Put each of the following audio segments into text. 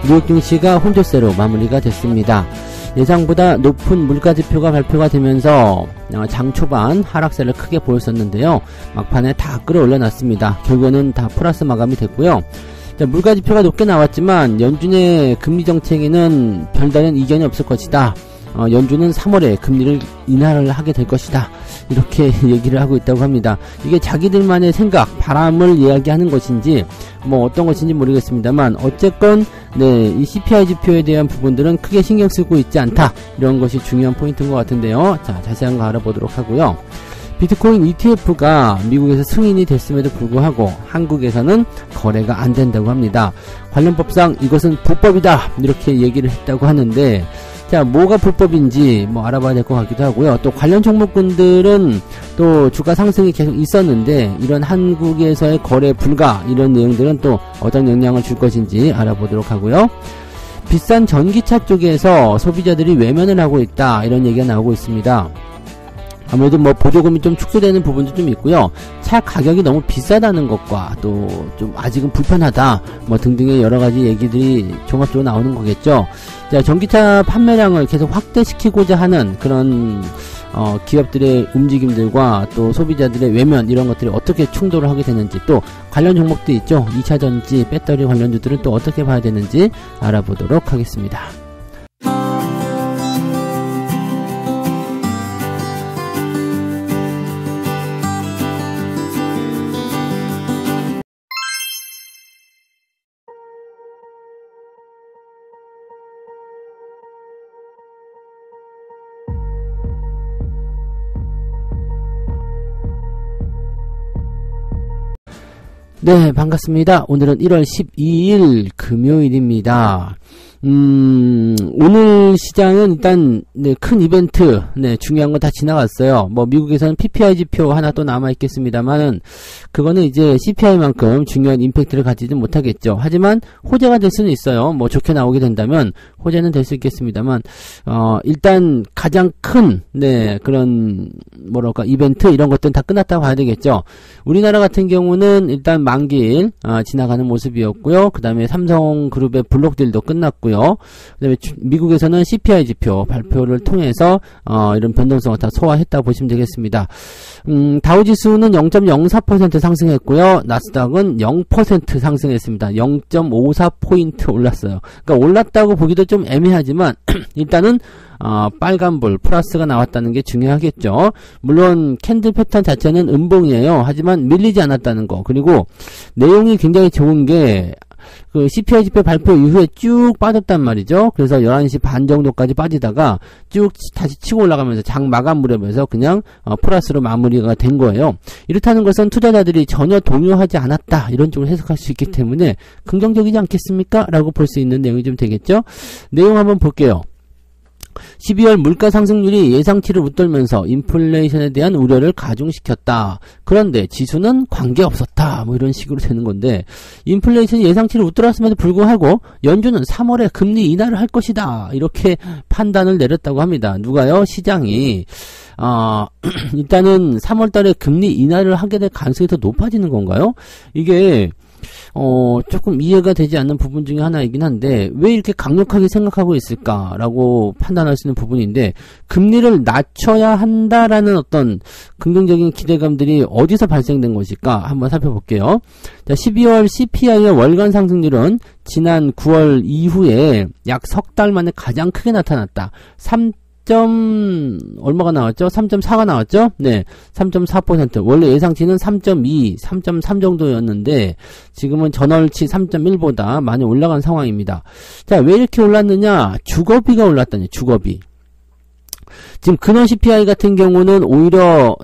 뉴욕 증시가 혼조세로 마무리가 됐습니다. 예상보다 높은 물가지표가 발표가 되면서 장 초반 하락세를 크게 보였었는데요. 막판에 다 끌어올려놨습니다. 결국에는 다 플러스 마감이 됐고요. 물가지표가 높게 나왔지만 연준의 금리 정책에는 별다른 이견이 없을 것이다. 연준은 3월에 금리를 인하를 하게 될 것이다. 이렇게 얘기를 하고 있다고 합니다. 이게 자기들만의 생각, 바람을 이야기하는 것인지 어떤 것인지 모르겠습니다만 어쨌건 이 CPI 지표에 대한 부분들은 크게 신경 쓰고 있지 않다. 이런 것이 중요한 포인트인 것 같은데요. 자, 자세한 거 알아보도록 하고요. 비트코인 ETF가 미국에서 승인이 됐음에도 불구하고 한국에서는 거래가 안 된다고 합니다. 관련법상 이것은 불법이다. 이렇게 얘기를 했다고 하는데 자, 뭐가 불법인지 알아봐야 될 것 같기도 하고요. 또 관련 종목군들은 또 주가 상승이 계속 있었는데 이런 한국에서의 거래 불가 이런 내용들은 또 어떤 영향을 줄 것인지 알아보도록 하고요. 비싼 전기차 쪽에서 소비자들이 외면을 하고 있다 이런 얘기가 나오고 있습니다. 아무래도 보조금이 좀 축소되는 부분도 좀 있고요. 차 가격이 너무 비싸다는 것과 또 좀 아직은 불편하다 등등의 여러가지 얘기들이 종합적으로 나오는 거겠죠. 자, 전기차 판매량을 계속 확대시키고자 하는 그런 기업들의 움직임들과 또 소비자들의 외면 이런 것들이 어떻게 충돌을 하게 되는지 또 관련 종목도 있죠. 2차전지, 배터리 관련주들은 또 어떻게 봐야 되는지 알아보도록 하겠습니다. 네, 반갑습니다. 오늘은 1월 12일 금요일입니다. 오늘 시장은 일단 큰 이벤트 중요한 건 다 지나갔어요. 미국에서는 PPI 지표 하나 또 남아 있겠습니다만은 그거는 이제 CPI만큼 중요한 임팩트를 가지지 못하겠죠. 하지만 호재가 될 수는 있어요. 좋게 나오게 된다면 호재는 될 수 있겠습니다만 일단 가장 큰 그런 이벤트 이런 것들은 다 끝났다고 봐야 되겠죠. 우리나라 같은 경우는 일단 만기일 지나가는 모습이었고요. 그 다음에 삼성그룹의 블록딜도 끝났고요. 그 다음에 미국에서는 CPI 지표 발표를 통해서 이런 변동성을 다 소화했다고 보시면 되겠습니다. 다우지수는 0.04% 상승했고요. 나스닥은 0% 상승했습니다. 0.54포인트 올랐어요. 그러니까 올랐다고 보기도 좀 애매하지만 일단은 빨간불 플러스가 나왔다는 게 중요하겠죠. 물론 캔들 패턴 자체는 음봉이에요. 하지만 밀리지 않았다는 거. 그리고 내용이 굉장히 좋은 게 그 CPI 지표 발표 이후에 쭉 빠졌단 말이죠. 그래서 11시 반 정도까지 빠지다가 쭉 다시 치고 올라가면서 장 마감 무렵에서 그냥 플러스로 마무리가 된 거예요. 이렇다는 것은 투자자들이 전혀 동요하지 않았다 이런 쪽으로 해석할 수 있기 때문에 긍정적이지 않겠습니까? 라고 볼 수 있는 내용이 좀 되겠죠. 내용 한번 볼게요. 12월 물가 상승률이 예상치를 웃돌면서 인플레이션에 대한 우려를 가중시켰다. 그런데 지수는 관계없었다. 이런 식으로 되는 건데 인플레이션이 예상치를 웃돌았음에도 불구하고 연준은 3월에 금리 인하를 할 것이다. 이렇게 판단을 내렸다고 합니다. 누가요? 시장이. 일단은 3월달에 금리 인하를 하게 될 가능성이 더 높아지는 건가요? 이게 조금 이해가 되지 않는 부분 중에 하나이긴 한데 왜 이렇게 강력하게 생각하고 있을까라고 판단할 수 있는 부분인데 금리를 낮춰야 한다라는 어떤 긍정적인 기대감들이 어디서 발생된 것일까 한번 살펴볼게요. 자, 12월 CPI의 월간 상승률은 지난 9월 이후에 약 석 달 만에 가장 크게 나타났다. 얼마가 나왔죠? 3.4가 나왔죠? 네. 3.4%. 원래 예상치는 3.2, 3.3 정도였는데, 지금은 전월치 3.1보다 많이 올라간 상황입니다. 자, 왜 이렇게 올랐느냐? 주거비가 올랐다니, 주거비. 지금 근원 CPI 같은 경우는 오히려,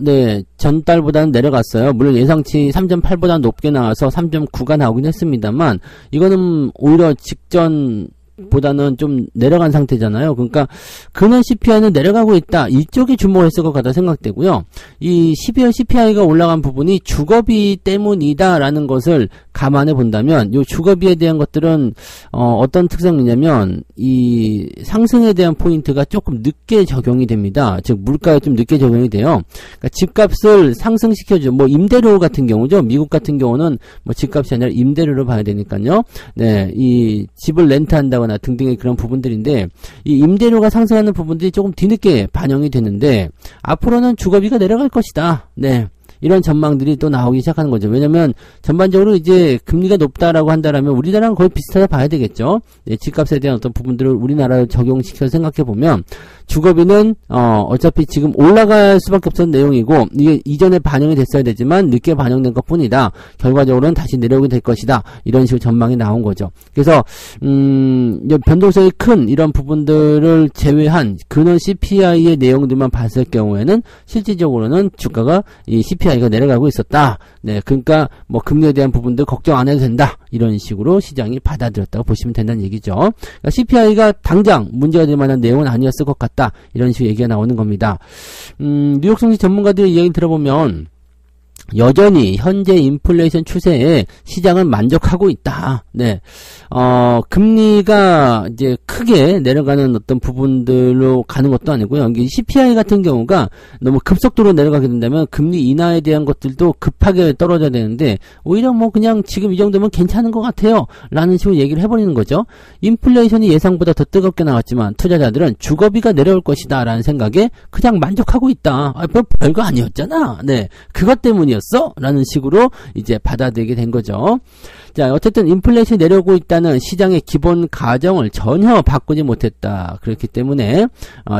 전달보다는 내려갔어요. 물론 예상치 3.8보다 높게 나와서 3.9가 나오긴 했습니다만, 이거는 오히려 직전, 보다는 좀 내려간 상태잖아요. 그러니까 근원 CPI는 내려가고 있다. 이쪽에 주목을 했을 것 같다 생각되고요. 이 12월 CPI가 올라간 부분이 주거비 때문이다라는 것을 감안해 본다면 이 주거비에 대한 것들은 어떤 특성이냐면 이 상승에 대한 포인트가 조금 늦게 적용이 됩니다. 즉 물가에 좀 늦게 적용이 돼요. 그러니까 집값을 상승시켜줘. 뭐 임대료 같은 경우죠. 미국 같은 경우는 뭐 집값이 아니라 임대료로 봐야 되니까요. 네, 이 집을 렌트한다거나 등등의 그런 부분들인데 이 임대료가 상승하는 부분들이 조금 뒤늦게 반영이 되는데 앞으로는 주거비가 내려갈 것이다. 네. 이런 전망들이 또 나오기 시작하는 거죠. 왜냐면 전반적으로 이제 금리가 높다라고 한다라면 우리나라랑 거의 비슷하다 봐야 되겠죠. 네, 집값에 대한 어떤 부분들을 우리나라에 적용시켜서 생각해 보면 주거비는 어차피 지금 올라갈 수밖에 없었던 내용이고 이게 이전에 반영이 됐어야 되지만 늦게 반영된 것뿐이다. 결과적으로는 다시 내려오게 될 것이다. 이런 식으로 전망이 나온 거죠. 그래서 변동성이 큰 이런 부분들을 제외한 근원 CPI의 내용들만 봤을 경우에는 실질적으로는 주가가 이 CPI가 내려가고 있었다. 네, 그러니까 뭐 금리에 대한 부분들 걱정 안 해도 된다. 이런 식으로 시장이 받아들였다고 보시면 된다는 얘기죠. 그러니까 CPI가 당장 문제가 될 만한 내용은 아니었을 것 같다. 이런 식으로 얘기가 나오는 겁니다. 뉴욕 증시 전문가들의 이야기 들어보면 여전히 현재 인플레이션 추세에 시장은 만족하고 있다. 네. 금리가 이제 크게 내려가는 어떤 부분들로 가는 것도 아니고요. 이게 CPI 같은 경우가 너무 급속도로 내려가게 된다면 금리 인하에 대한 것들도 급하게 떨어져야 되는데 오히려 뭐 그냥 지금 이 정도면 괜찮은 것 같아요. 라는 식으로 얘기를 해버리는 거죠. 인플레이션이 예상보다 더 뜨겁게 나왔지만 투자자들은 주거비가 내려올 것이다. 라는 생각에 그냥 만족하고 있다. 별거 아니었잖아. 네. 그것 때문이었어. 라는 식으로 이제 받아들이게 된 거죠. 자, 어쨌든 인플레이션이 내려오고 있다는 시장의 기본 가정을 전혀 바꾸지 못했다. 그렇기 때문에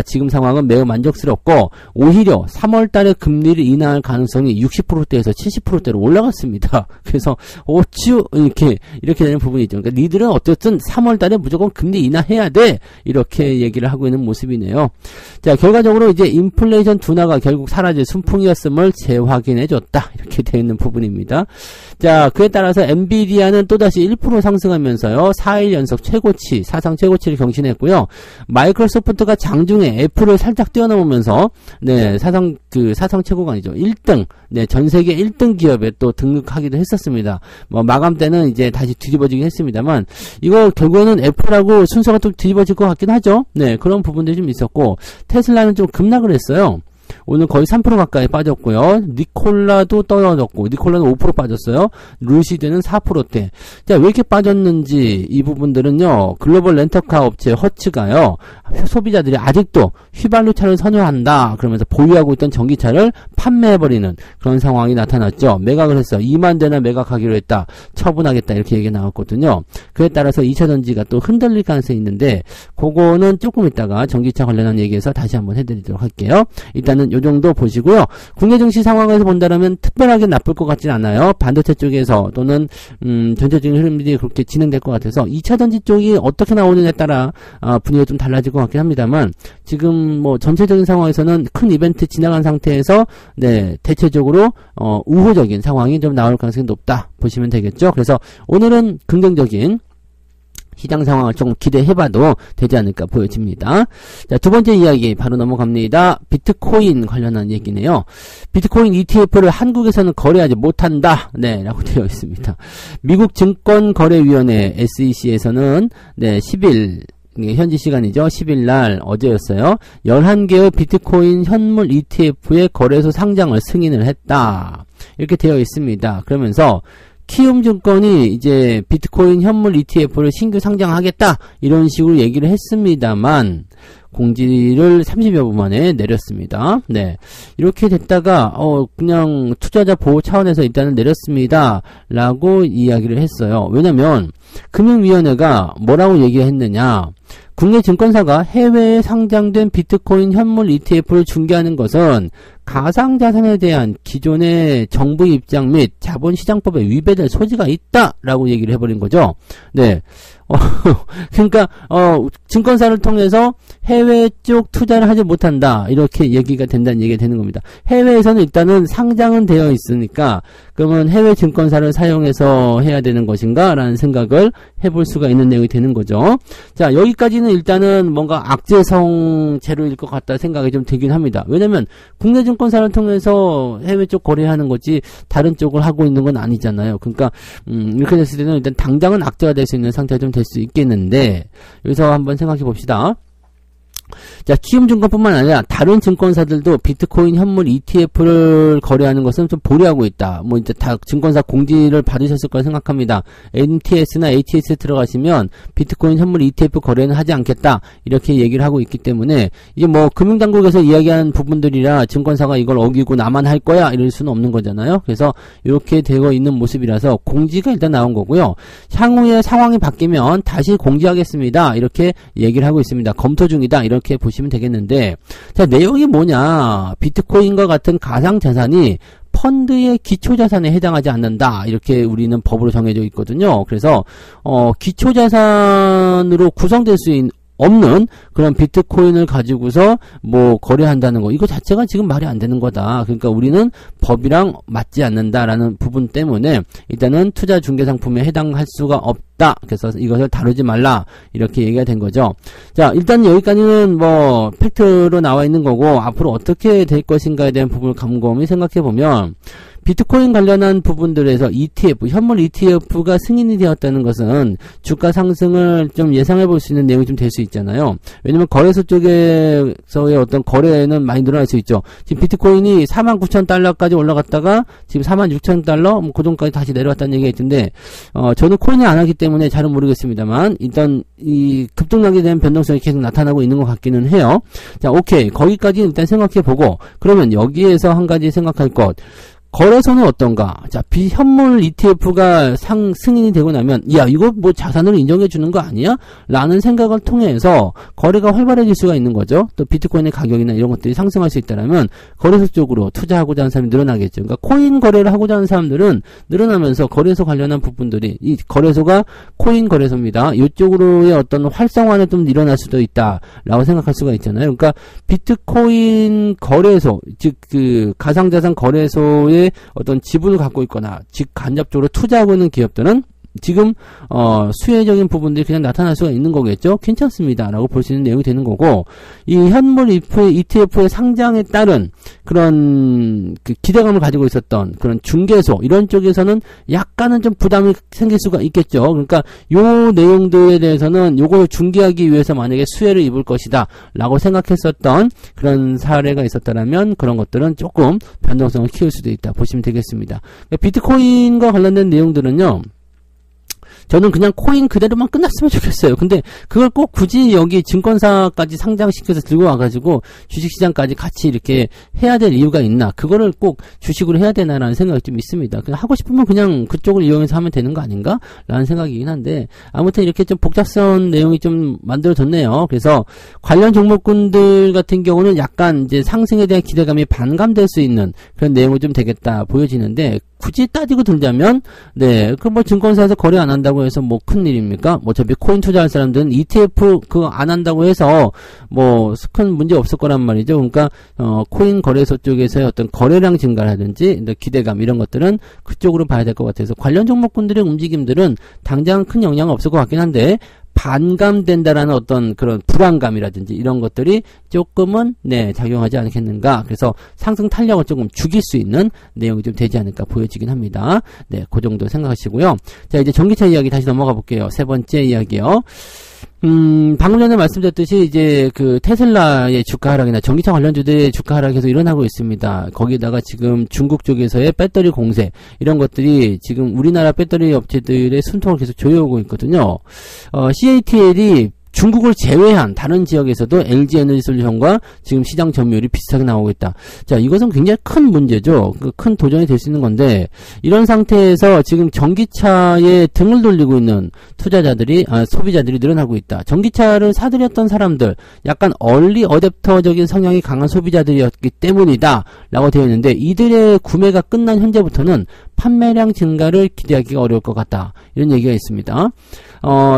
지금 상황은 매우 만족스럽고 오히려 3월 달에 금리를 인하할 가능성이 60%대에서 70%대로 올라갔습니다. 그래서 어쭈 이렇게 되는 부분이죠. 그러니까 니들은 어쨌든 3월 달에 무조건 금리 인하해야 돼. 이렇게 얘기를 하고 있는 모습이네요. 자, 결과적으로 이제 인플레이션 둔화가 결국 사라질 순풍이었음을 재확인해 줬다. 이렇게 되어 있는 부분입니다. 자, 그에 따라서 엔비디아는 또다시 1% 상승하면서요. 4일 연속 최고치, 사상 최고치를 경신했고요. 마이크로소프트가 장중에 애플을 살짝 뛰어넘으면서 네, 사상 최고가 아니죠. 1등, 네, 전 세계 1등 기업에 또 등극하기도 했었습니다. 뭐 마감 때는 이제 다시 뒤집어지긴 했습니다만 이거 결국에는 애플하고 순서가 또 뒤집어질 것 같긴 하죠. 네, 그런 부분들이 좀 있었고 테슬라는 좀 급락을 했어요. 오늘 거의 3% 가까이 빠졌고요. 니콜라도 떨어졌고, 니콜라는 5% 빠졌어요. 루시드는 4%대. 자, 왜 이렇게 빠졌는지 이 부분들은요. 글로벌 렌터카 업체 허츠가요. 소비자들이 아직도 휘발유차를 선호한다. 그러면서 보유하고 있던 전기차를 판매해버리는 그런 상황이 나타났죠. 매각을 했어. 2만 대나 매각하기로 했다. 처분하겠다. 이렇게 얘기가 나왔거든요. 그에 따라서 2차 전지가 또 흔들릴 가능성이 있는데 그거는 조금 있다가 전기차 관련한 얘기에서 다시 한번 해드리도록 할게요. 일단은 요 정도 보시고요. 국내 증시 상황에서 본다면 특별하게 나쁠 것 같진 않아요. 반도체 쪽에서 또는 전체적인 흐름들이 그렇게 진행될 것 같아서 2차 전지 쪽이 어떻게 나오느냐에 따라 분위기가 좀 달라질 것 같긴 합니다만 지금 뭐 전체적인 상황에서는 큰 이벤트 지나간 상태에서 네, 대체적으로 우호적인 상황이 좀 나올 가능성이 높다 보시면 되겠죠. 그래서 오늘은 긍정적인 시장 상황을 조금 기대해봐도 되지 않을까 보여집니다. 자, 두 번째 이야기 바로 넘어갑니다. 비트코인 관련한 얘기네요. 비트코인 ETF를 한국에서는 거래하지 못한다. 네, 라고 되어 있습니다. 미국 증권거래위원회 SEC에서는 네, 10일 현지 시간이죠. 10일 날 어제였어요. 11개의 비트코인 현물 ETF의 거래소 상장을 승인을 했다. 이렇게 되어 있습니다. 그러면서 키움증권이 이제 비트코인 현물 ETF를 신규 상장하겠다 이런 식으로 얘기를 했습니다만 공지를 30여 분 만에 내렸습니다. 네, 이렇게 됐다가 그냥 투자자 보호 차원에서 일단은 내렸습니다 라고 이야기를 했어요. 왜냐면 금융위원회가 뭐라고 얘기했느냐, 국내 증권사가 해외에 상장된 비트코인 현물 ETF를 중개하는 것은 가상자산에 대한 기존의 정부 입장 및 자본시장법에 위배될 소지가 있다라고 얘기를 해버린 거죠. 네. 그러니까 증권사를 통해서 해외 쪽 투자를 하지 못한다 이렇게 얘기가 된다는 얘기가 되는 겁니다. 해외에서는 일단은 상장은 되어 있으니까 그러면 해외 증권사를 사용해서 해야 되는 것인가 라는 생각을 해볼 수가 있는 내용이 되는 거죠. 자, 여기까지는 일단은 뭔가 악재성 재료일 것 같다 생각이 좀 들긴 합니다. 왜냐면 국내 증권사를 통해서 해외 쪽 거래하는 거지 다른 쪽을 하고 있는 건 아니잖아요. 그러니까 이렇게 됐을 때는 일단 당장은 악재가 될 수 있는 상태가 좀 될 수 있겠는데 여기서 한번 생각해 봅시다. 자, 키움증권뿐만 아니라 다른 증권사들도 비트코인 현물 ETF를 거래하는 것은 좀 보류하고 있다. 뭐 이제 다 증권사 공지를 받으셨을 거라 생각합니다. NTS나 ATS 들어가시면 비트코인 현물 ETF 거래는 하지 않겠다. 이렇게 얘기를 하고 있기 때문에 이게 뭐 금융당국에서 이야기하는 부분들이라 증권사가 이걸 어기고 나만 할 거야 이럴 수는 없는 거잖아요. 그래서 이렇게 되어 있는 모습이라서 공지가 일단 나온 거고요. 향후에 상황이 바뀌면 다시 공지하겠습니다. 이렇게 얘기를 하고 있습니다. 검토 중이다. 이렇게 보시면 되겠는데, 자, 내용이 뭐냐. 비트코인과 같은 가상자산이 펀드의 기초자산에 해당하지 않는다. 이렇게 우리는 법으로 정해져 있거든요. 그래서, 기초자산으로 구성될 수 없는 그런 비트코인을 가지고서 뭐 거래한다는 거, 이거 자체가 지금 말이 안 되는 거다. 그러니까 우리는 법이랑 맞지 않는다라는 부분 때문에 일단은 투자 중개 상품에 해당할 수가 없다. 그래서 이것을 다루지 말라 이렇게 얘기가 된 거죠. 자, 일단 여기까지는 뭐 팩트로 나와 있는 거고 앞으로 어떻게 될 것인가에 대한 부분을 곰곰이 생각해 보면 비트코인 관련한 부분들에서 ETF, 현물 ETF가 승인이 되었다는 것은 주가 상승을 좀 예상해 볼 수 있는 내용이 좀 될 수 있잖아요. 왜냐면 거래소 쪽에서의 어떤 거래는 많이 늘어날 수 있죠. 지금 비트코인이 49,000달러까지 올라갔다가 지금 46,000달러, 뭐 그 정도까지 다시 내려왔다는 얘기가 있던데, 저는 코인을 안 하기 때문에 잘은 모르겠습니다만, 일단 이 급등하게 된 변동성이 계속 나타나고 있는 것 같기는 해요. 자, 오케이. 거기까지 일단 생각해 보고, 그러면 여기에서 한 가지 생각할 것. 거래소는 어떤가? 자, 비현물 ETF가 승인이 되고 나면, 야, 이거 뭐 자산으로 인정해 주는 거 아니야? 라는 생각을 통해서 거래가 활발해질 수가 있는 거죠. 또 비트코인의 가격이나 이런 것들이 상승할 수 있다면 거래소 쪽으로 투자하고자 하는 사람이 늘어나겠죠. 그러니까 코인 거래를 하고자 하는 사람들은 늘어나면서 거래소 관련한 부분들이, 이 거래소가 코인 거래소입니다. 이쪽으로의 어떤 활성화는 좀 일어날 수도 있다라고 생각할 수가 있잖아요. 그러니까 비트코인 거래소, 즉 그 가상자산 거래소의 어떤 지분을 갖고 있거나 직간접적으로 투자하고 있는 기업들은 지금 수혜적인 부분들이 그냥 나타날 수가 있는 거겠죠. 괜찮습니다 라고 볼 수 있는 내용이 되는 거고, 이 현물 ETF의 상장에 따른 그런 그 기대감을 가지고 있었던 그런 중개소 이런 쪽에서는 약간은 좀 부담이 생길 수가 있겠죠. 그러니까 요 내용들에 대해서는 요걸 중개하기 위해서 만약에 수혜를 입을 것이다 라고 생각했었던 그런 사례가 있었다면 그런 것들은 조금 변동성을 키울 수도 있다 보시면 되겠습니다. 그러니까 비트코인과 관련된 내용들은요, 저는 그냥 코인 그대로만 끝났으면 좋겠어요. 근데 그걸 꼭 굳이 여기 증권사까지 상장시켜서 들고 와가지고 주식시장까지 같이 이렇게 해야 될 이유가 있나? 그거를 꼭 주식으로 해야 되나라는 생각이 좀 있습니다. 그냥 하고 싶으면 그냥 그쪽을 이용해서 하면 되는 거 아닌가? 라는 생각이긴 한데, 아무튼 이렇게 좀 복잡스러운 내용이 좀 만들어졌네요. 그래서 관련 종목군들 같은 경우는 약간 이제 상승에 대한 기대감이 반감될 수 있는 그런 내용이 좀 되겠다 보여지는데, 굳이 따지고 들자면, 네, 그 뭐 증권사에서 거래 안 한다고 해서 뭐 큰일입니까? 뭐 어차피 코인 투자할 사람들은 ETF 그거 안 한다고 해서 뭐 큰 문제 없을 거란 말이죠. 그러니까 코인 거래소 쪽에서의 어떤 거래량 증가라든지 기대감 이런 것들은 그쪽으로 봐야 될 것 같아서 관련 종목군들의 움직임들은 당장 큰 영향은 없을 것 같긴 한데, 반감된다라는 어떤 그런 불안감이라든지 이런 것들이 조금은 작용하지 않겠는가. 그래서 상승 탄력을 조금 죽일 수 있는 내용이 좀 되지 않을까 보여지긴 합니다. 네, 그 정도 생각하시고요. 자, 이제 전기차 이야기 다시 넘어가 볼게요. 세 번째 이야기요. 방금 전에 말씀드렸듯이 이제 그 테슬라의 주가 하락이나 전기차 관련주들의 주가 하락이 계속 일어나고 있습니다. 거기다가 지금 중국 쪽에서의 배터리 공세 이런 것들이 지금 우리나라 배터리 업체들의 숨통을 계속 조여오고 있거든요. CATL이 중국을 제외한 다른 지역에서도 LG 에너지솔루션과 지금 시장 점유율이 비슷하게 나오고 있다. 자, 이것은 굉장히 큰 문제죠. 큰 도전이 될 수 있는 건데, 이런 상태에서 지금 전기차에 등을 돌리고 있는 소비자들이 늘어나고 있다. 전기차를 사들였던 사람들, 약간 얼리 어댑터적인 성향이 강한 소비자들이었기 때문이다 라고 되어 있는데, 이들의 구매가 끝난 현재부터는 판매량 증가를 기대하기가 어려울 것 같다. 이런 얘기가 있습니다.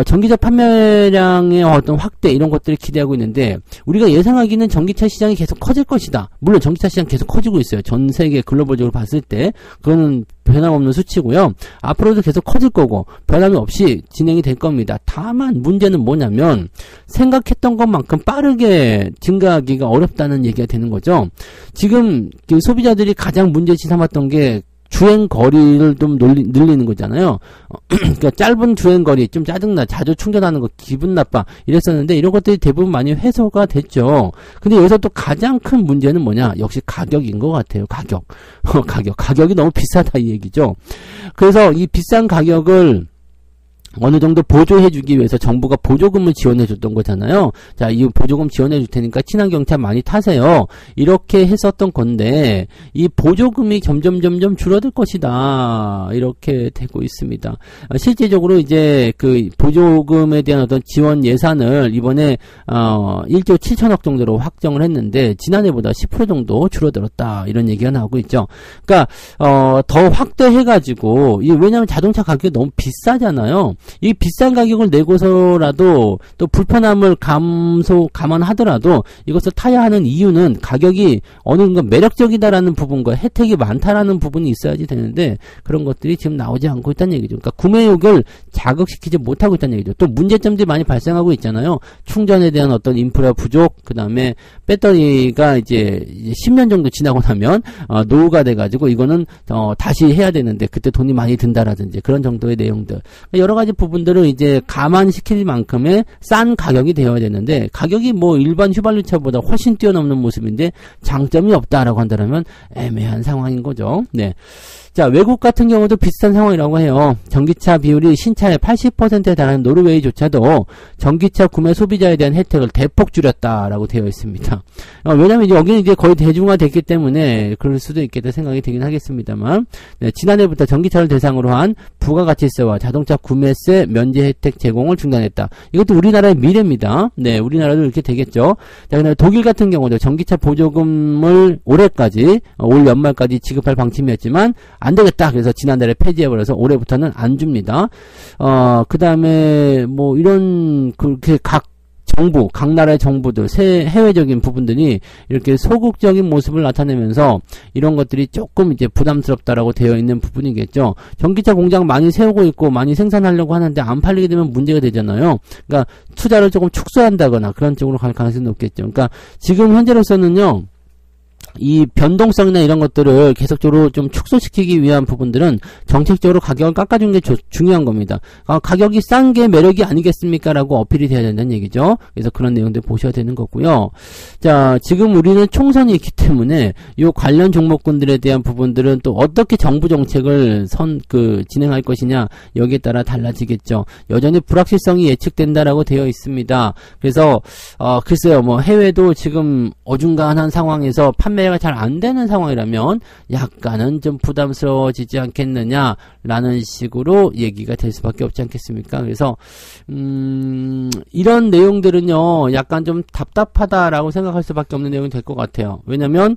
전기차 판매량의 어떤 확대 이런 것들을 기대하고 있는데, 우리가 예상하기는 전기차 시장이 계속 커질 것이다. 물론 전기차 시장 계속 커지고 있어요. 전 세계 글로벌적으로 봤을 때 그거는 변함없는 수치고요. 앞으로도 계속 커질 거고 변함이 없이 진행이 될 겁니다. 다만 문제는 뭐냐면 생각했던 것만큼 빠르게 증가하기가 어렵다는 얘기가 되는 거죠. 지금 그 소비자들이 가장 문제치 삼았던 게 주행 거리를 좀 늘리는 거잖아요. 그러니까 짧은 주행 거리 좀 짜증나, 자주 충전하는 거 기분 나빠 이랬었는데, 이런 것들이 대부분 많이 해소가 됐죠. 근데 여기서 또 가장 큰 문제는 뭐냐? 역시 가격인 것 같아요. 가격이 너무 비싸다 이 얘기죠. 그래서 이 비싼 가격을 어느 정도 보조해주기 위해서 정부가 보조금을 지원해줬던 거잖아요. 자, 이 보조금 지원해줄 테니까 친환경차 많이 타세요. 이렇게 했었던 건데, 이 보조금이 점점 줄어들 것이다. 이렇게 되고 있습니다. 실제적으로 이제 그 보조금에 대한 어떤 지원 예산을 이번에 1조 7천억 정도로 확정을 했는데, 지난해보다 10% 정도 줄어들었다. 이런 얘기가 나오고 있죠. 그러니까 더 확대해가지고, 왜냐하면 자동차 가격이 너무 비싸잖아요. 이 비싼 가격을 내고서라도 또 불편함을 감안하더라도 이것을 타야 하는 이유는 가격이 어느 정도 매력적이다라는 부분과 혜택이 많다라는 부분이 있어야지 되는데, 그런 것들이 지금 나오지 않고 있다는 얘기죠. 그러니까 구매욕을 자극시키지 못하고 있다는 얘기죠. 또 문제점들이 많이 발생하고 있잖아요. 충전에 대한 어떤 인프라 부족, 그 다음에 배터리가 이제 10년 정도 지나고 나면 노후가 돼가지고 이거는 다시 해야 되는데 그때 돈이 많이 든다라든지 그런 정도의 내용들, 여러 가지 부분들을 이제 감안시킬 만큼의 싼 가격이 되어야 되는데, 가격이 뭐 일반 휘발유차보다 훨씬 뛰어넘는 모습인데 장점이 없다라고 한다면 애매한 상황인 거죠. 네. 자, 외국 같은 경우도 비슷한 상황이라고 해요. 전기차 비율이 신차의 80%에 달하는 노르웨이조차도 전기차 구매 소비자에 대한 혜택을 대폭 줄였다라고 되어 있습니다. 왜냐면 이제 여기는 이제 거의 대중화됐기 때문에 그럴 수도 있겠다 생각이 되긴 하겠습니다만, 네, 지난해부터 전기차를 대상으로 한 부가가치세와 자동차 구매세 면제 혜택 제공을 중단했다. 이것도 우리나라의 미래입니다. 네, 우리나라도 이렇게 되겠죠. 자, 그다음에 독일 같은 경우도 전기차 보조금을 올해까지, 올 연말까지 지급할 방침이었지만 안 되겠다. 그래서 지난달에 폐지해버려서 올해부터는 안 줍니다. 그 다음에 뭐 이런 그렇게 각 나라의 정부들, 해외적인 부분들이 이렇게 소극적인 모습을 나타내면서 이런 것들이 조금 이제 부담스럽다라고 되어 있는 부분이겠죠. 전기차 공장 많이 세우고 있고 많이 생산하려고 하는데 안 팔리게 되면 문제가 되잖아요. 그러니까 투자를 조금 축소한다거나 그런 쪽으로 갈 가능성이 높겠죠. 그러니까 지금 현재로서는요, 이 변동성이나 이런 것들을 계속적으로 좀 축소시키기 위한 부분들은 정책적으로 가격을 깎아주는 게 중요한 겁니다. 가격이 싼 게 매력이 아니겠습니까? 라고 어필이 돼야 된다는 얘기죠. 그래서 그런 내용들 보셔야 되는 거고요. 자, 지금 우리는 총선이 있기 때문에 이 관련 종목군들에 대한 부분들은 또 어떻게 정부 정책을 진행할 것이냐, 여기에 따라 달라지겠죠. 여전히 불확실성이 예측된다라고 되어 있습니다. 그래서 글쎄요, 뭐 해외도 지금 어중간한 상황에서 판매가 잘 안 되는 상황이라면 약간은 좀 부담스러워지지 않겠느냐라는 식으로 얘기가 될 수밖에 없지 않겠습니까? 그래서 이런 내용들은요, 약간 좀 답답하다라고 생각할 수밖에 없는 내용이 될 것 같아요. 왜냐면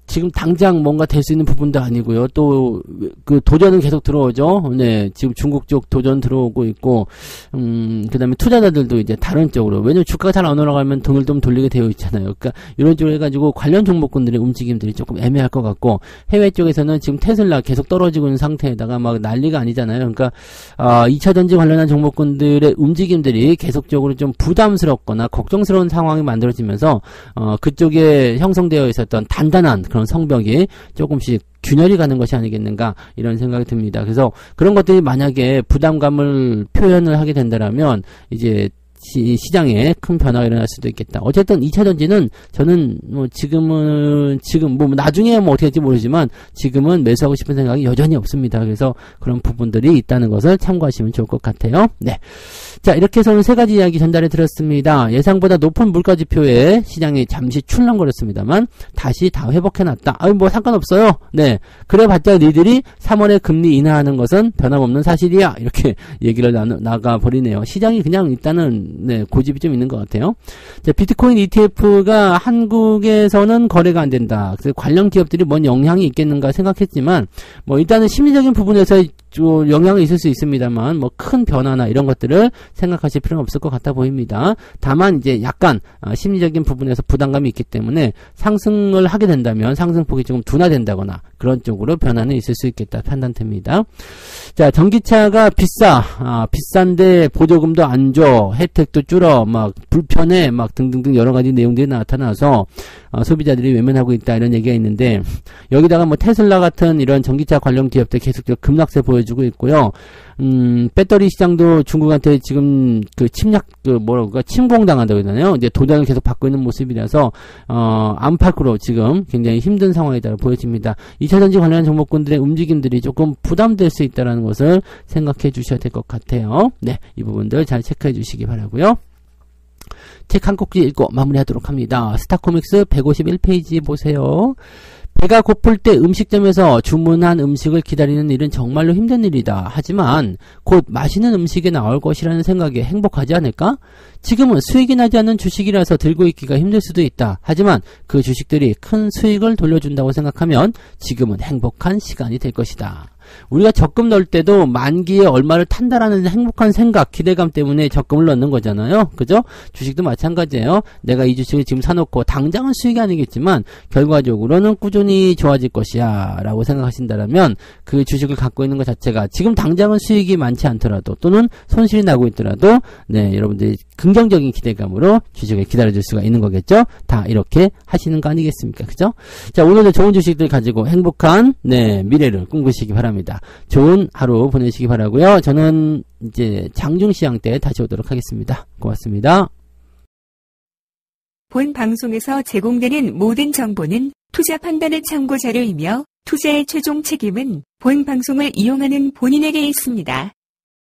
지금 당장 뭔가 될 수 있는 부분도 아니고요. 또 그 도전은 계속 들어오죠. 네, 지금 중국 쪽 도전 들어오고 있고, 그 다음에 투자자들도 이제 다른 쪽으로, 왜냐면 주가가 잘 안 올라가면 돈을 좀 돌리게 되어 있잖아요. 그러니까 이런 쪽으로 해가지고 관련 종목군들의 움직임들이 조금 애매할 것 같고, 해외 쪽에서는 지금 테슬라 계속 떨어지고 있는 상태에다가 막 난리가 아니잖아요. 그러니까 2차전지 관련한 종목군들의 움직임들이 계속적으로 좀 부담스럽거나 걱정스러운 상황이 만들어지면서 그쪽에 형성되어 있었던 단단한 그런 성벽이 조금씩 균열이 가는 것이 아니겠는가, 이런 생각이 듭니다. 그래서 그런 것들이 만약에 부담감을 표현을 하게 된다면 이제 시장에 큰 변화가 일어날 수도 있겠다. 어쨌든 2차 전지는 저는 뭐 지금 뭐 나중에 뭐 어떻게 될지 모르지만 지금은 매수하고 싶은 생각이 여전히 없습니다. 그래서 그런 부분들이 있다는 것을 참고하시면 좋을 것 같아요. 네. 자, 이렇게 해서 오늘 세 가지 이야기 전달해 드렸습니다. 예상보다 높은 물가지표에 시장이 잠시 출렁거렸습니다만 다시 다 회복해놨다. 뭐 상관없어요. 네. 그래봤자 니들이 3월에 금리 인하하는 것은 변함없는 사실이야. 이렇게 얘기를 나가버리네요. 시장이 그냥 일단은 네, 고집이 좀 있는 것 같아요. 자, 비트코인 ETF가 한국에서는 거래가 안 된다. 그래서 관련 기업들이 뭔 영향이 있겠는가 생각했지만 뭐 일단은 심리적인 부분에서 영향이 있을 수 있습니다만 뭐 큰 변화나 이런 것들을 생각하실 필요는 없을 것 같아 보입니다. 다만 이제 약간 심리적인 부분에서 부담감이 있기 때문에 상승을 하게 된다면 상승폭이 조금 둔화된다거나 그런 쪽으로 변화는 있을 수 있겠다 판단됩니다. 자, 전기차가 비싼데 보조금도 안 줘, 혜택도 줄어, 막 불편해, 막 등등등 여러 가지 내용들이 나타나서 소비자들이 외면하고 있다 이런 얘기가 있는데 여기다가 뭐 테슬라 같은 이런 전기차 관련 기업들 계속적으로 급락세 보여주고 있고요. 배터리 시장도 중국한테 지금 침공당한다고 그러잖아요. 이제 도전을 계속 받고 있는 모습이라서 안팎으로 지금 굉장히 힘든 상황이다 보여집니다. 2차전지 관련 종목군들의 움직임들이 조금 부담될 수 있다는 것을 생각해 주셔야 될 것 같아요. 네, 이 부분들 잘 체크해 주시기 바라고요. 책 한 꼭지 읽고 마무리하도록 합니다. 스타코믹스 151페이지 보세요. 배가 고플 때 음식점에서 주문한 음식을 기다리는 일은 정말로 힘든 일이다. 하지만 곧 맛있는 음식이 나올 것이라는 생각에 행복하지 않을까? 지금은 수익이 나지 않는 주식이라서 들고 있기가 힘들 수도 있다. 하지만 그 주식들이 큰 수익을 돌려준다고 생각하면 지금은 행복한 시간이 될 것이다. 우리가 적금 넣을 때도 만기에 얼마를 탄다라는 행복한 생각, 기대감 때문에 적금을 넣는 거잖아요. 그죠? 주식도 마찬가지예요. 내가 이 주식을 지금 사놓고 당장은 수익이 아니겠지만 결과적으로는 꾸준히 좋아질 것이야 라고 생각하신다면 그 주식을 갖고 있는 것 자체가 지금 당장은 수익이 많지 않더라도 또는 손실이 나고 있더라도 네, 여러분들이 긍정적인 기대감으로 주식을 기다려줄 수가 있는 거겠죠? 다 이렇게 하시는 거 아니겠습니까? 그죠? 자, 오늘도 좋은 주식들 가지고 행복한 네, 미래를 꿈꾸시기 바랍니다. 좋은 하루 보내시기 바라고요. 저는 이제 장중시장 때 다시 오도록 하겠습니다. 고맙습니다. 본 방송에서 제공되는 모든 정보는 투자 판단의 참고 자료이며 투자의 최종 책임은 본 방송을 이용하는 본인에게 있습니다.